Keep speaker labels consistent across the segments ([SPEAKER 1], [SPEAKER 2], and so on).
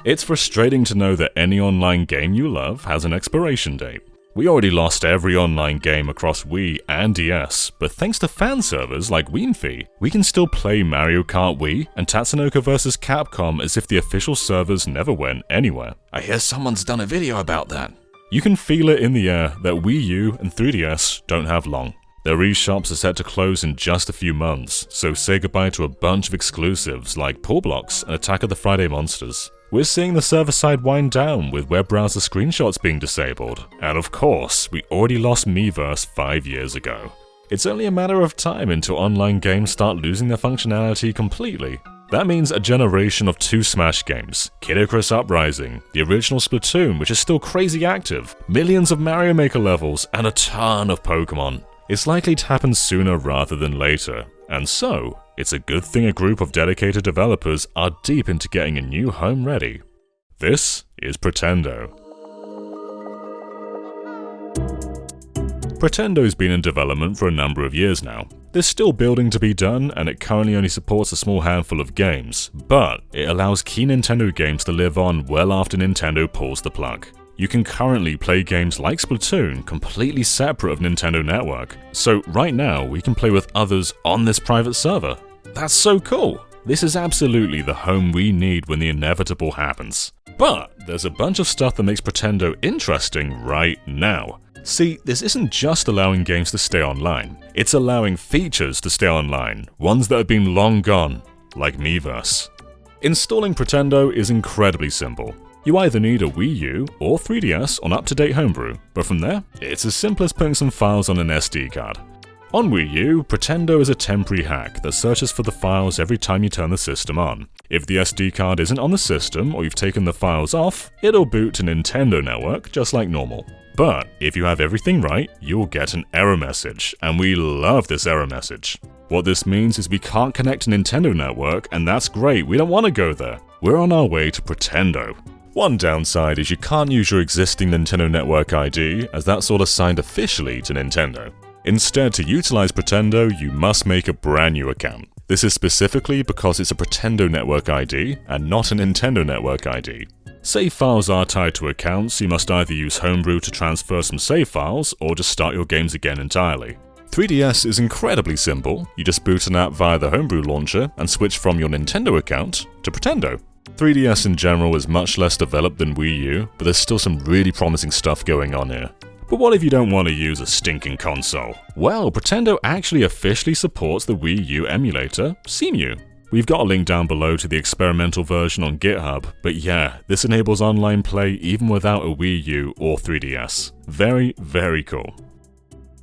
[SPEAKER 1] It's frustrating to know that any online game you love has an expiration date. We already lost every online game across Wii and DS, but thanks to fan servers like Miiverse, we can still play Mario Kart Wii and Tatsunoko vs Capcom as if the official servers never went anywhere.
[SPEAKER 2] I hear someone's done a video about that.
[SPEAKER 1] You can feel it in the air that Wii U and 3DS don't have long. Their eShops are set to close in just a few months, so say goodbye to a bunch of exclusives like Pull Blocks and Attack of the Friday Monsters. We're seeing the server side wind down with web browser screenshots being disabled, and of course, we already lost Miiverse 5 years ago. It's only a matter of time until online games start losing their functionality completely. That means a generation of 2 Smash games, Kid Icarus Uprising, the original Splatoon which is still crazy active, millions of Mario Maker levels, and a ton of Pokemon. It's likely to happen sooner rather than later, and so, it's a good thing a group of dedicated developers are deep into getting a new home ready. This is Pretendo. Pretendo's been in development for a number of years now. There's still building to be done, and it currently only supports a small handful of games, but it allows key Nintendo games to live on well after Nintendo pulls the plug. You can currently play games like Splatoon completely separate of Nintendo Network, so right now we can play with others on this private server. That's so cool! This is absolutely the home we need when the inevitable happens. But there's a bunch of stuff that makes Pretendo interesting right now. See, this isn't just allowing games to stay online, it's allowing features to stay online, ones that have been long gone, like Miiverse. Installing Pretendo is incredibly simple. You either need a Wii U or 3DS on up-to-date homebrew, but from there, it's as simple as putting some files on an SD card. On Wii U, Pretendo is a temporary hack that searches for the files every time you turn the system on. If the SD card isn't on the system or you've taken the files off, it'll boot to Nintendo Network just like normal. But if you have everything right, you'll get an error message, and we love this error message. What this means is we can't connect to Nintendo Network, and that's great, we don't want to go there. We're on our way to Pretendo. One downside is you can't use your existing Nintendo Network ID, as that's all assigned officially to Nintendo. Instead, to utilize Pretendo, you must make a brand new account. This is specifically because it's a Pretendo Network ID and not a Nintendo Network ID. Save files are tied to accounts, you must either use Homebrew to transfer some save files, or just start your games again entirely. 3DS is incredibly simple, you just boot an app via the Homebrew launcher and switch from your Nintendo account to Pretendo. 3DS in general is much less developed than Wii U, but there's still some really promising stuff going on here. But what if you don't want to use a stinking console? Well, Pretendo actually officially supports the Wii U emulator, Cemu. We've got a link down below to the experimental version on GitHub, but yeah, this enables online play even without a Wii U or 3DS. Very, very cool.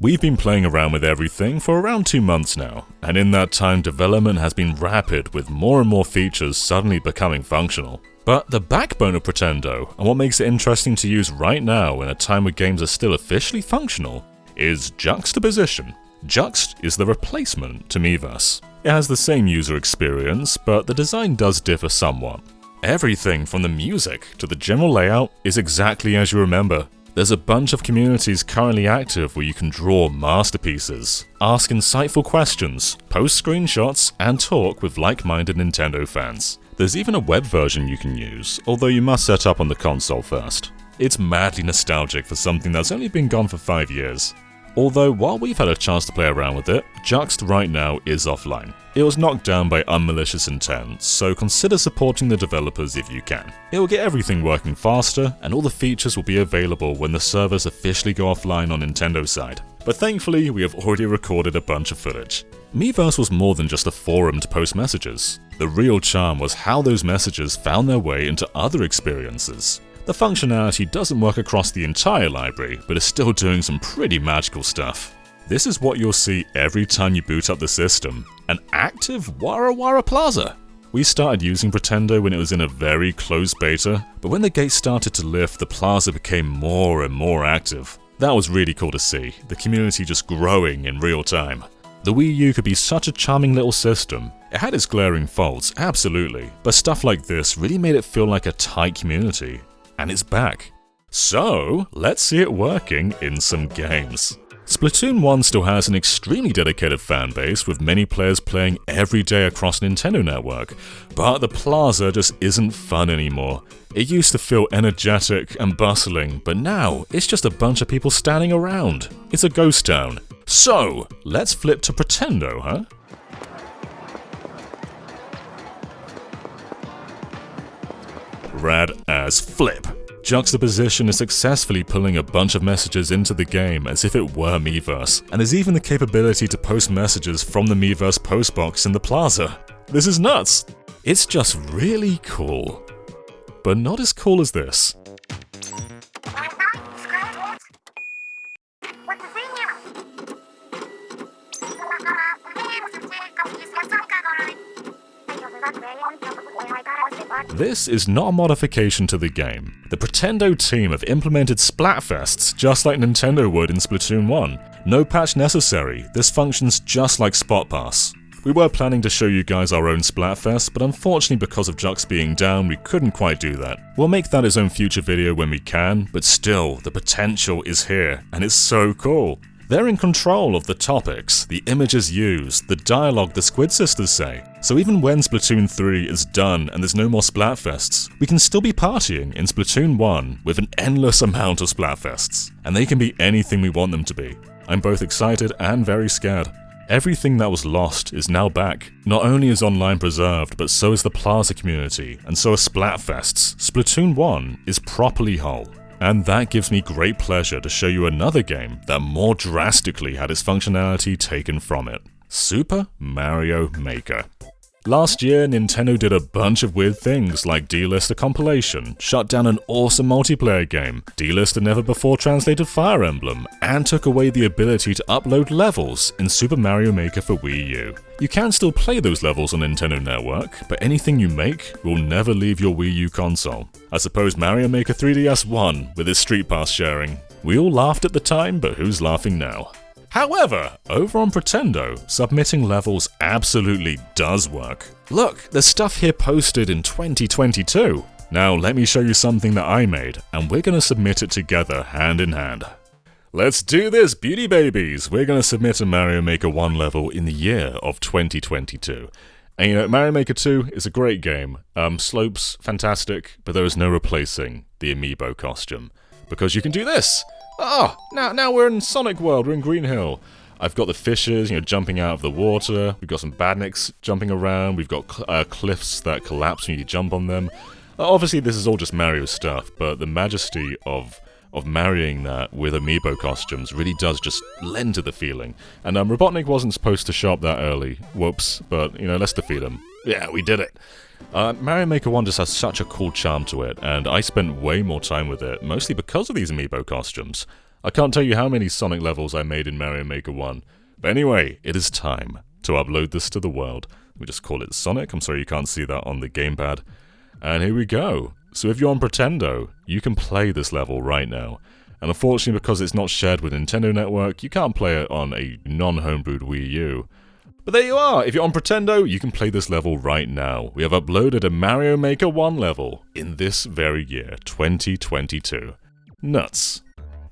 [SPEAKER 1] We've been playing around with everything for around 2 months now, and in that time development has been rapid with more and more features suddenly becoming functional. But the backbone of Pretendo, and what makes it interesting to use right now in a time where games are still officially functional, is juxtaposition. Juxt is the replacement to Miiverse. It has the same user experience, but the design does differ somewhat. Everything from the music to the general layout is exactly as you remember. There's a bunch of communities currently active where you can draw masterpieces, ask insightful questions, post screenshots, and talk with like-minded Nintendo fans. There's even a web version you can use, although you must set up on the console first. It's madly nostalgic for something that's only been gone for 5 years. Although, while we've had a chance to play around with it, Juxt right now is offline. It was knocked down by unmalicious intent, so consider supporting the developers if you can. It will get everything working faster, and all the features will be available when the servers officially go offline on Nintendo's side. But thankfully, we have already recorded a bunch of footage. Miiverse was more than just a forum to post messages. The real charm was how those messages found their way into other experiences. The functionality doesn't work across the entire library, but is still doing some pretty magical stuff. This is what you'll see every time you boot up the system, an active Wara Wara Plaza. We started using Pretendo when it was in a very closed beta, but when the gates started to lift, the plaza became more and more active. That was really cool to see, the community just growing in real time. The Wii U could be such a charming little system. It had its glaring faults, absolutely, but stuff like this really made it feel like a tight community. And it's back. So, let's see it working in some games. Splatoon 1 still has an extremely dedicated fanbase with many players playing every day across Nintendo Network, but the plaza just isn't fun anymore. It used to feel energetic and bustling, but now it's just a bunch of people standing around. It's a ghost town. So, let's flip to Pretendo, huh? Rad as flip. Juxtaposition is successfully pulling a bunch of messages into the game as if it were Miiverse, and there's even the capability to post messages from the Miiverse postbox in the plaza. This is nuts! It's just really cool. But not as cool as this. This is not a modification to the game. The Pretendo team have implemented Splatfests just like Nintendo would in Splatoon 1. No patch necessary, this functions just like Spot Pass. We were planning to show you guys our own Splatfest, but unfortunately because of Jux being down, we couldn't quite do that. We'll make that its own future video when we can, but still, the potential is here, and it's so cool. They're in control of the topics, the images used, the dialogue the Squid Sisters say. So even when Splatoon 3 is done and there's no more Splatfests, we can still be partying in Splatoon 1 with an endless amount of Splatfests. And they can be anything we want them to be. I'm both excited and very scared. Everything that was lost is now back. Not only is online preserved, but so is the Plaza community, and so are Splatfests. Splatoon 1 is properly whole. And that gives me great pleasure to show you another game that more drastically had its functionality taken from it. Super Mario Maker. Last year, Nintendo did a bunch of weird things like delist a compilation, shut down an awesome multiplayer game, delist a never before translated Fire Emblem, and took away the ability to upload levels in Super Mario Maker for Wii U. You can still play those levels on Nintendo Network, but anything you make will never leave your Wii U console. I suppose Mario Maker 3DS won with its Street Pass sharing. We all laughed at the time, but who's laughing now? However, over on Pretendo, submitting levels absolutely does work. Look, there's stuff here posted in 2022. Now let me show you something that I made, and we're gonna submit it together hand in hand. Let's do this, beauty babies! We're gonna submit a Mario Maker 1 level in the year of 2022. And you know, Mario Maker 2 is a great game. Slopes, fantastic, but there is no replacing the amiibo costume. Because you can do this! Oh, now we're in Sonic World, we're in Green Hill. I've got the fishes, jumping out of the water. We've got some badniks jumping around. We've got cliffs that collapse when you jump on them. Obviously, this is all just Mario stuff, but the majesty of marrying that with amiibo costumes really does just lend to the feeling. And Robotnik wasn't supposed to show up that early. Whoops, but, let's defeat him. Yeah, we did it. Mario Maker 1 just has such a cool charm to it, and I spent way more time with it, mostly because of these amiibo costumes. I can't tell you how many Sonic levels I made in Mario Maker 1. But anyway, it is time to upload this to the world. We just call it Sonic. I'm sorry you can't see that on the gamepad. And here we go. So if you're on Pretendo, you can play this level right now. And unfortunately, because it's not shared with Nintendo Network, you can't play it on a non-homebrewed Wii U. But there you are! If you're on Pretendo, you can play this level right now. We have uploaded a Mario Maker 1 level in this very year, 2022. Nuts.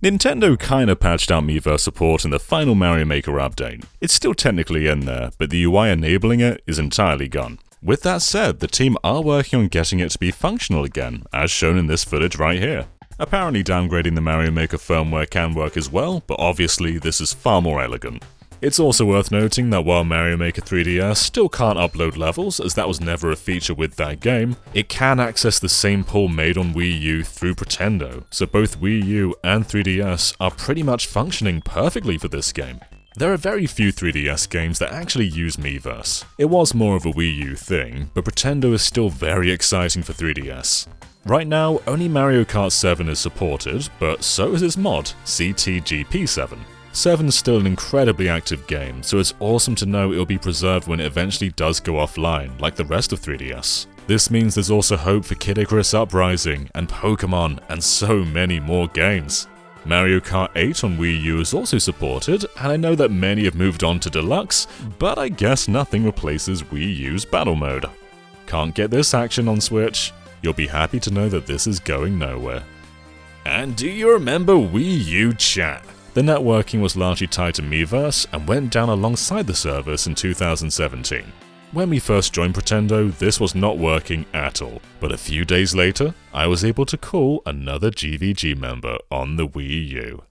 [SPEAKER 1] Nintendo kinda patched out Miiverse support in the final Mario Maker update. It's still technically in there, but the UI enabling it is entirely gone. With that said, the team are working on getting it to be functional again, as shown in this footage right here. Apparently downgrading the Mario Maker firmware can work as well, but obviously this is far more elegant. It's also worth noting that while Mario Maker 3DS still can't upload levels, as that was never a feature with that game, it can access the same pool made on Wii U through Pretendo, so both Wii U and 3DS are pretty much functioning perfectly for this game. There are very few 3DS games that actually use Miiverse. It was more of a Wii U thing, but Pretendo is still very exciting for 3DS. Right now, only Mario Kart 7 is supported, but so is its mod, CTGP7. 7's still an incredibly active game, so it's awesome to know it'll be preserved when it eventually does go offline, like the rest of 3DS. This means there's also hope for Kid Icarus Uprising, and Pokemon, and so many more games. Mario Kart 8 on Wii U is also supported, and I know that many have moved on to Deluxe, but I guess nothing replaces Wii U's Battle Mode. Can't get this action on Switch? You'll be happy to know that this is going nowhere. And do you remember Wii U chat? The networking was largely tied to Miiverse and went down alongside the service in 2017. When we first joined Pretendo, this was not working at all, but a few days later, I was able to call another GVG member on the Wii U.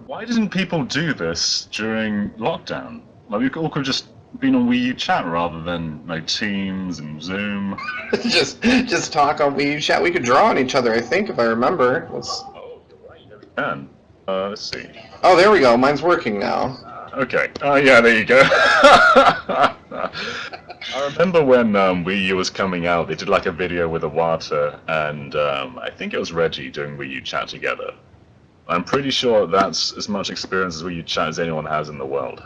[SPEAKER 1] Why didn't people do this during lockdown? Like, we all could have just been on Wii U chat rather than Teams and Zoom.
[SPEAKER 3] just talk on Wii U chat. We could draw on each other, I think, if I remember.
[SPEAKER 1] Oh, you're right, yeah, we can. Let's see.
[SPEAKER 3] Oh, there we go. Mine's working now.
[SPEAKER 1] Okay. Yeah, there you go. I remember when Wii U was coming out, they did like a video with Iwata and I think it was Reggie doing Wii U chat together. I'm pretty sure that's as much experience as Wii U chat as anyone has in the world.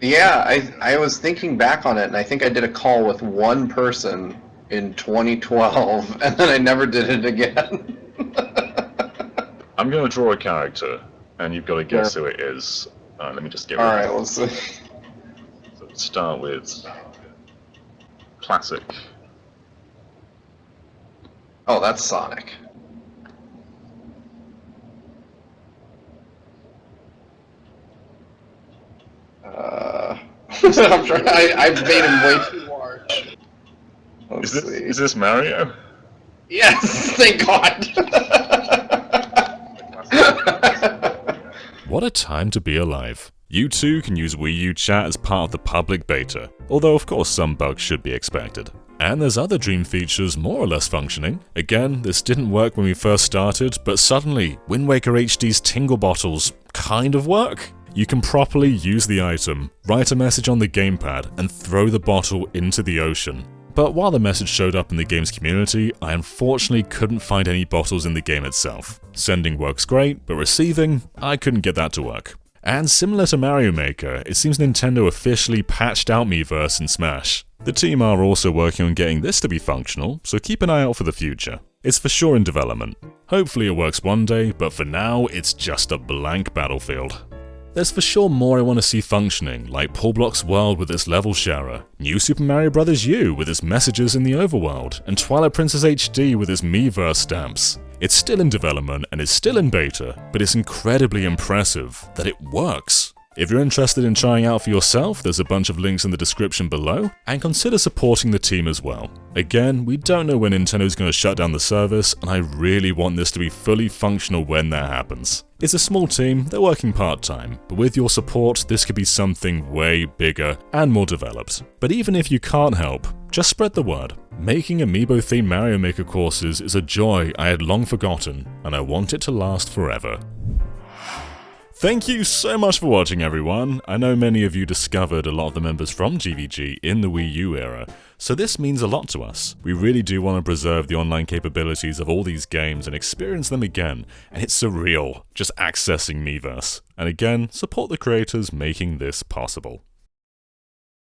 [SPEAKER 3] Yeah, I was thinking back on it, and I think I did a call with one person in 2012, and then I never did it again.
[SPEAKER 1] I'm going to draw a character, and you've got to guess who it is. Let me just get rid
[SPEAKER 3] Alright,
[SPEAKER 1] of it.
[SPEAKER 3] let's see.
[SPEAKER 1] So let's start with classic.
[SPEAKER 3] Oh, that's Sonic. I'm trying, I've made him way too large.
[SPEAKER 1] Is this Mario?
[SPEAKER 3] Yes, thank God.
[SPEAKER 1] What a time to be alive. You too can use Wii U chat as part of the public beta, although of course some bugs should be expected. And there's other Dream features more or less functioning. Again, this didn't work when we first started, but suddenly Wind Waker HD's Tingle bottles kind of work. You can properly use the item, write a message on the gamepad, and throw the bottle into the ocean. But while the message showed up in the game's community, I unfortunately couldn't find any bottles in the game itself. Sending works great, but receiving, I couldn't get that to work. And similar to Mario Maker, it seems Nintendo officially patched out Miiverse in Smash. The team are also working on getting this to be functional, so keep an eye out for the future. It's for sure in development. Hopefully it works one day, but for now, it's just a blank battlefield. There's for sure more I want to see functioning, like Paul Block's World with its level sharer, New Super Mario Bros. U with its messages in the overworld, and Twilight Princess HD with its Miiverse stamps. It's still in development and is still in beta, but it's incredibly impressive that it works. If you're interested in trying out for yourself, there's a bunch of links in the description below, and consider supporting the team as well. Again, we don't know when Nintendo's going to shut down the service, and I really want this to be fully functional when that happens. It's a small team, they're working part-time, but with your support, this could be something way bigger and more developed. But even if you can't help, just spread the word. Making Amiibo-themed Mario Maker courses is a joy I had long forgotten, and I want it to last forever. Thank you so much for watching, everyone. I know many of you discovered a lot of the members from GVG in the Wii U era, so this means a lot to us. We really do want to preserve the online capabilities of all these games and experience them again, and it's surreal just accessing Miiverse. And again, support the creators making this possible.